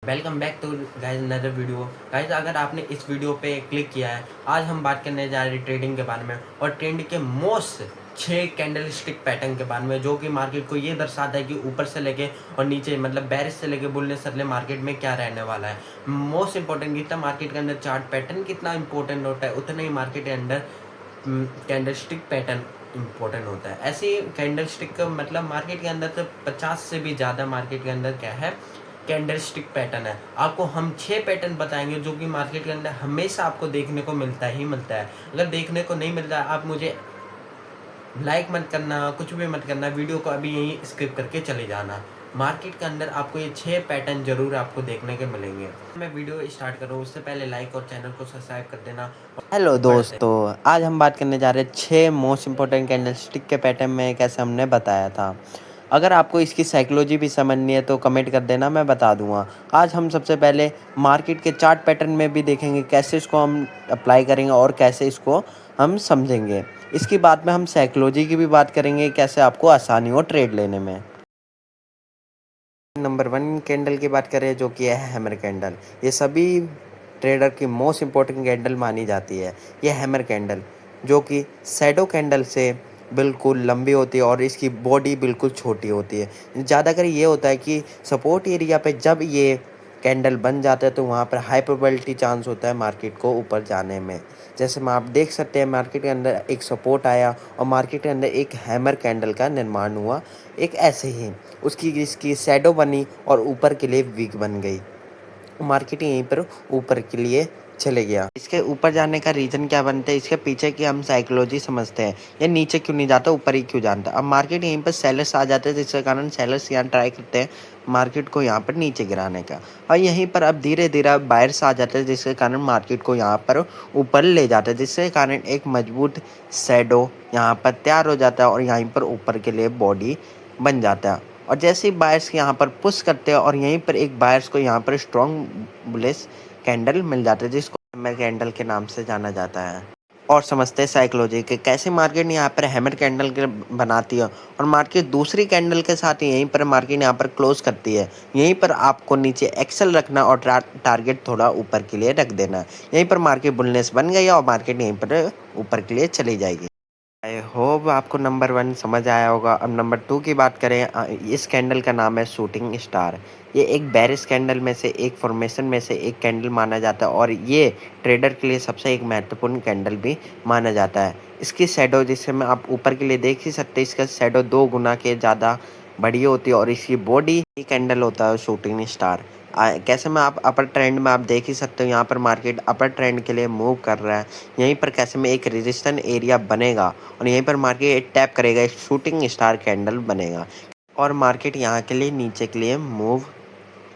Welcome back to guys another video. Guys अगर आपने इस वीडियो पे क्लिक किया है, आज हम बात करने जा रहे हैं ट्रेडिंग के बारे में और ट्रेंड के मोस्ट 6 कैंडल स्टिक पैटर्न के बारे में, जो कि मार्केट को ये दर्शाता है कि ऊपर से लेके और नीचे मतलब बेरिश से लेके बुलिश तक मार्केट में क्या रहने वाला है। मोस्ट इंपॉर्टेंट जितना मार्केट के अंदर चार्ट पैटर्न कितना इंपॉर्टेंट होता है, उतना ही मार्केट के अंदर कैंडल स्टिक पैटर्न इम्पोर्टेंट होता है। ऐसे कैंडल स्टिक का मतलब मार्केट के अंदर तो 50 से भी ज़्यादा मार्केट के अंदर क्या है, कैंडल स्टिक पैटर्न है। आपको हम 6 पैटर्न बताएंगे जो कि मार्केट के अंदर हमेशा आपको देखने को मिलता ही मिलता है। अगर देखने को नहीं मिलता है, आप मुझे लाइक मत करना, कुछ भी मत करना, वीडियो को अभी यहीं स्किप करके चले जाना। मार्केट के अंदर आपको ये 6 पैटर्न जरूर आपको देखने के मिलेंगे। मैं वीडियो स्टार्ट करूँ उससे पहले लाइक और चैनल को सब्सक्राइब कर देना। हेलो बढ़ते दोस्तों, आज हम बात करने जा रहे हैं 6 मोस्ट इम्पोर्टेंट कैंडलस्टिक के पैटर्न में कैसे हमने बताया था। अगर आपको इसकी साइकोलॉजी भी समझनी है तो कमेंट कर देना, मैं बता दूंगा। आज हम सबसे पहले मार्केट के चार्ट पैटर्न में भी देखेंगे कैसे इसको हम अप्लाई करेंगे और कैसे इसको हम समझेंगे। इसके बाद में हम साइकोलॉजी की भी बात करेंगे, कैसे आपको आसानी हो ट्रेड लेने में। नंबर 1 कैंडल की बात करें जो कि है हैमर कैंडल। ये सभी ट्रेडर की मोस्ट इम्पोर्टेंट कैंडल मानी जाती है। ये हैमर कैंडल जो कि शैडो कैंडल से बिल्कुल लंबी होती है और इसकी बॉडी बिल्कुल छोटी होती है। ज़्यादातर ये होता है कि सपोर्ट एरिया पे जब ये कैंडल बन जाता है तो वहाँ पर हाई प्रोबेबिलिटी चांस होता है मार्केट को ऊपर जाने में। जैसे में आप देख सकते हैं मार्केट के अंदर एक सपोर्ट आया और मार्केट के अंदर एक हैमर कैंडल का निर्माण हुआ। एक ऐसे ही उसकी इसकी शैडो बनी और ऊपर के लिए वीक बन गई। मार्केट यहीं पर ऊपर के लिए चले गया। इसके ऊपर जाने का रीज़न क्या बनता है, इसके पीछे की हम साइकोलॉजी समझते हैं। ये नीचे क्यों नहीं जाता, ऊपर ही क्यों जाता। अब मार्केट यहीं पर सेलर्स आ जाते हैं, जिसके कारण सेलर्स यहाँ ट्राई करते हैं मार्केट को यहाँ पर नीचे गिराने का। और यहीं पर अब धीरे धीरे बायर्स आ जाते हैं, जिसके कारण मार्केट को यहाँ पर ऊपर ले जाते हैं, जिसके कारण एक मजबूत शैडो यहाँ पर तैयार हो जाता है और यहीं पर ऊपर के लिए बॉडी बन जाता है। और जैसे ही बायर्स यहाँ पर पुश करते हैं और यहीं पर एक बायर्स को यहाँ पर स्ट्रॉन्ग बुलिश कैंडल मिल जाता है, जिसको हैमर कैंडल के नाम से जाना जाता है। और समझते हैं साइकोलॉजी के कैसे मार्केट यहाँ पर हैमर कैंडल के बनाती है और मार्केट दूसरी कैंडल के साथ यहीं पर मार्केट यहाँ पर क्लोज करती है। यहीं पर आपको नीचे एक्सेल रखना और टारगेट थोड़ा ऊपर के लिए रख देना। यहीं पर मार्केट बुलनेस बन गई और मार्केट यहीं पर ऊपर के लिए चली जाएगी। आई होप आपको नंबर 1 समझ आया होगा। अब नंबर 2 की बात करें, इस कैंडल का नाम है शूटिंग स्टार। ये एक बेरिश कैंडल में से एक फॉर्मेशन में से एक कैंडल माना जाता है और ये ट्रेडर के लिए सबसे एक महत्वपूर्ण कैंडल भी माना जाता है। इसकी शैडो जिसे में आप ऊपर के लिए देख ही सकते हैं, इसका शैडो 2 गुना के ज़्यादा बड़ी होती है और इसकी बॉडी कैंडल होता है शूटिंग स्टार। कैसे में आप अपर ट्रेंड में आप देख ही सकते हो, यहाँ पर मार्केट अपर ट्रेंड के लिए मूव कर रहा है। यहीं पर कैसे में एक रेजिस्टेंस एरिया बनेगा और यहीं पर मार्केट टैप करेगा, एक शूटिंग स्टार कैंडल बनेगा और मार्केट यहाँ के लिए नीचे के लिए मूव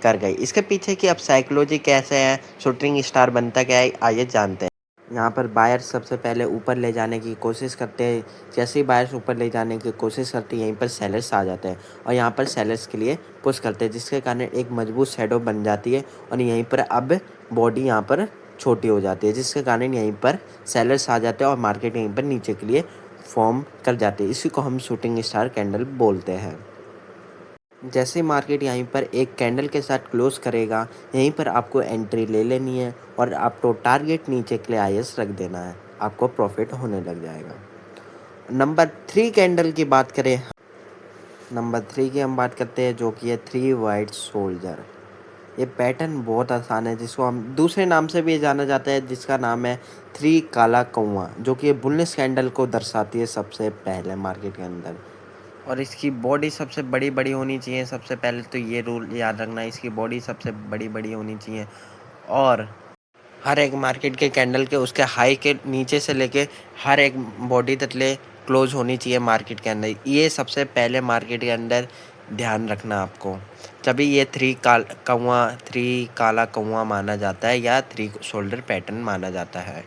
कर गई। इसके पीछे की अब साइकोलॉजी कैसे है, शूटिंग स्टार बनता क्या है, आइए जानते हैं। यहाँ पर बायर्स सबसे पहले ऊपर ले जाने की कोशिश करते हैं। जैसे ही बायर्स ऊपर ले जाने की कोशिश करते हैं, यहीं पर सेलर्स आ जाते हैं और यहाँ पर सेलर्स के लिए पुश करते हैं, जिसके कारण एक मजबूत शैडो बन जाती है और यहीं पर अब बॉडी यहाँ पर छोटी हो जाती है, जिसके कारण यहीं पर सेलर्स आ जाते हैं और मार्केट यहीं पर नीचे के लिए फॉर्म कर जाती है। इसी को हम शूटिंग स्टार कैंडल बोलते हैं। जैसे मार्केट यहीं पर एक कैंडल के साथ क्लोज करेगा, यहीं पर आपको एंट्री ले लेनी है और आपको टारगेट नीचे के लिए आईएस रख देना है, आपको प्रॉफिट होने लग जाएगा। नंबर 3 कैंडल की बात करें, नंबर 3 की हम बात करते हैं जो कि है 3 वाइट सोल्जर। ये पैटर्न बहुत आसान है, जिसको हम दूसरे नाम से भी जाना जाता है, जिसका नाम है 3 काला कौवा, जो कि बुलिश कैंडल को दर्शाती है सबसे पहले मार्केट के अंदर। और इसकी बॉडी सबसे बड़ी बड़ी होनी चाहिए। सबसे पहले तो ये रूल याद रखना, इसकी बॉडी सबसे बड़ी बड़ी होनी चाहिए और हर एक मार्केट के कैंडल के उसके हाई के नीचे से लेके हर एक बॉडी तकले क्लोज होनी चाहिए मार्केट के अंदर। ये सबसे पहले मार्केट के अंदर ध्यान रखना आपको, तभी ये 3 काला कौवा माना जाता है या 3 शोल्डर पैटर्न माना जाता है।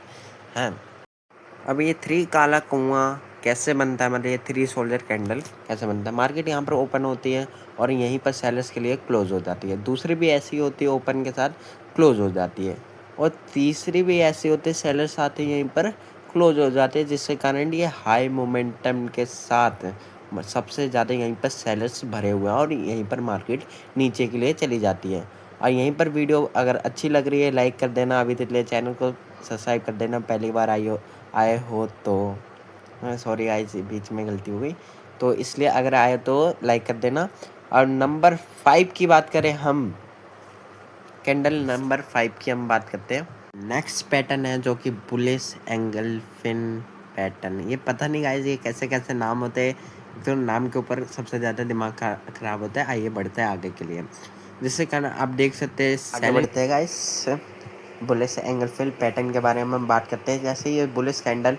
अब ये 3 काला कौवा कैसे बनता है, मतलब ये 3 शोल्डर कैंडल कैसे बनता है। मार्केट यहाँ पर ओपन होती है और यहीं पर सेलर्स के लिए क्लोज हो जाती है। दूसरी भी ऐसी होती है, ओपन के साथ क्लोज हो जाती है और तीसरी भी ऐसी होती है, सेलर्स आते हैं यहीं पर क्लोज हो जाते हैं, जिसके कारण ये हाई मोमेंटम के साथ सबसे ज़्यादा यहीं पर सेलर्स भरे हुए हैं और यहीं पर मार्केट नीचे के लिए चली जाती है। और यहीं पर वीडियो अगर अच्छी लग रही है लाइक कर देना, अभी तक चैनल को सब्सक्राइब कर देना, पहली बार आए हो तो सॉरी गाइस, बीच में गलती हो गई, तो इसलिए अगर आए तो लाइक कर देना। और नंबर 5 की बात करें हम, कैंडल नंबर 5 की हम बात करते हैं। नेक्स्ट पैटर्न है जो कि बुलिश एंगल फिन पैटर्न। ये पता नहीं गाइस ये कैसे कैसे नाम होते हैं, तो नाम के ऊपर सबसे ज़्यादा दिमाग खराब होता है। आइए बढ़ते हैं आगे के लिए, जिससे कारण आप देख सकते हैं। आगे बढ़ते हैं guys, bullish angle fill pattern के बारे में हम बात करते हैं। जैसे ये बुलिश कैंडल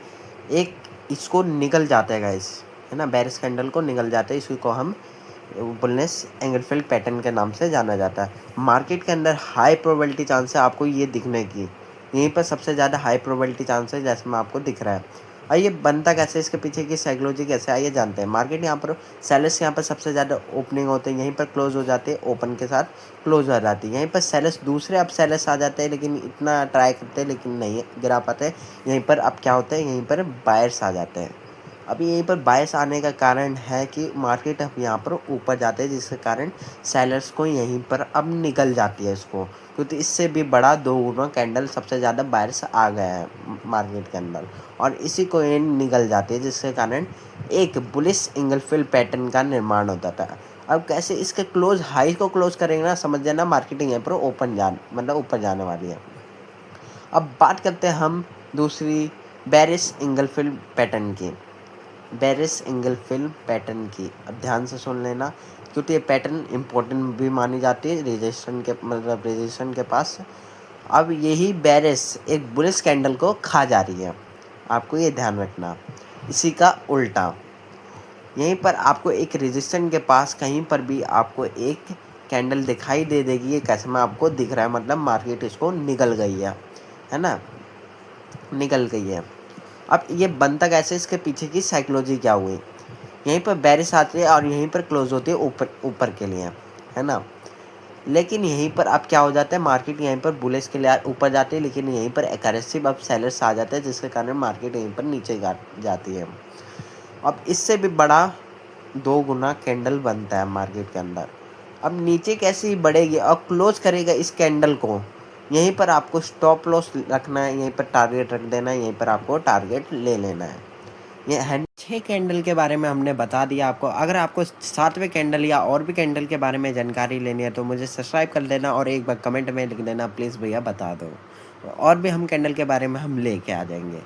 एक इसको निकल जाता है गाइस, है ना, बेरिश कैंडल को निकल जाता है, इसी को हम बुलिश एंगल फिल पैटर्न के नाम से जाना जाता है। मार्केट के अंदर हाई प्रोबेबिलिटी चांस है आपको ये दिखने की, यहीं पर सबसे ज़्यादा हाई प्रोबेबिलिटी चांस है, जैसे में आपको दिख रहा है। और ये बनता कैसे, इसके पीछे की साइकोलॉजी कैसे, आइए जानते हैं। मार्केट यहाँ पर सेलर्स यहाँ पर सबसे ज़्यादा ओपनिंग होते हैं, यहीं पर क्लोज हो जाते हैं, ओपन के साथ क्लोज हो जाती है। यहीं पर सेलर्स दूसरे अब सेलर्स आ जाते हैं, लेकिन इतना ट्राई करते हैं लेकिन नहीं गिरा पाते। यहीं पर अब क्या होता है, यहीं पर बायर्स आ जाते हैं। अभी यहीं पर बायर्स आने का कारण है कि मार्केट अब यहाँ पर ऊपर जाते हैं, जिसके कारण सेलर्स को यहीं पर अब निकल जाती है इसको, क्योंकि इससे भी बड़ा 2 गुना कैंडल सबसे ज़्यादा बायर्स आ गया है मार्केट के अंदर, और इसी को ये निकल जाती है, जिसके कारण एक बुलिश एंगल फिल पैटर्न का निर्माण होता था। अब कैसे इसके क्लोज हाई को क्लोज करेंगे ना, समझ जाना मार्केटिंग यहाँ पर मतलब ऊपर जाने वाली है। अब बात करते हैं हम दूसरी बेरिश एंगल फिल पैटर्न की, बेरिश एंगल फिल पैटर्न की। अब ध्यान से सुन लेना, क्योंकि ये पैटर्न इम्पोर्टेंट भी मानी जाती है रेजिस्टेंस के पास। अब यही बेरिश एक बुलिश कैंडल को खा जा रही है, आपको ये ध्यान रखना। इसी का उल्टा यहीं पर आपको एक रेजिस्टेंस के पास कहीं पर भी आपको एक कैंडल दिखाई दे देगी, ये कैसे में आपको दिख रहा है, मतलब मार्केट इसको निकल गई है ना, निकल गई है। अब ये बनता कैसे, इसके पीछे की साइकोलॉजी क्या हुई। यहीं पर बेरिश आती है और यहीं पर क्लोज होती है ऊपर के लिए, है ना। लेकिन यहीं पर अब क्या हो जाता है, मार्केट यहीं पर बुलिश के लिए ऊपर जाती है, लेकिन यहीं पर एग्रेसिव अब सेलर्स आ जाते हैं, जिसके कारण मार्केट यहीं पर नीचे जाती है। अब इससे भी बड़ा 2 गुना कैंडल बनता है मार्केट के अंदर। अब नीचे कैसे ही बढ़ेगी और क्लोज करेगा इस कैंडल को, यहीं पर आपको स्टॉप लॉस रखना है, यहीं पर टारगेट रख देना है, यहीं पर आपको टारगेट ले लेना है। ये 6 कैंडल के बारे में हमने बता दिया आपको। अगर आपको 7वें कैंडल या और भी कैंडल के बारे में जानकारी लेनी है तो मुझे सब्सक्राइब कर देना और एक बार कमेंट में लिख देना प्लीज़ भैया बता दो, और भी हम कैंडल के बारे में हम लेके आ जाएंगे।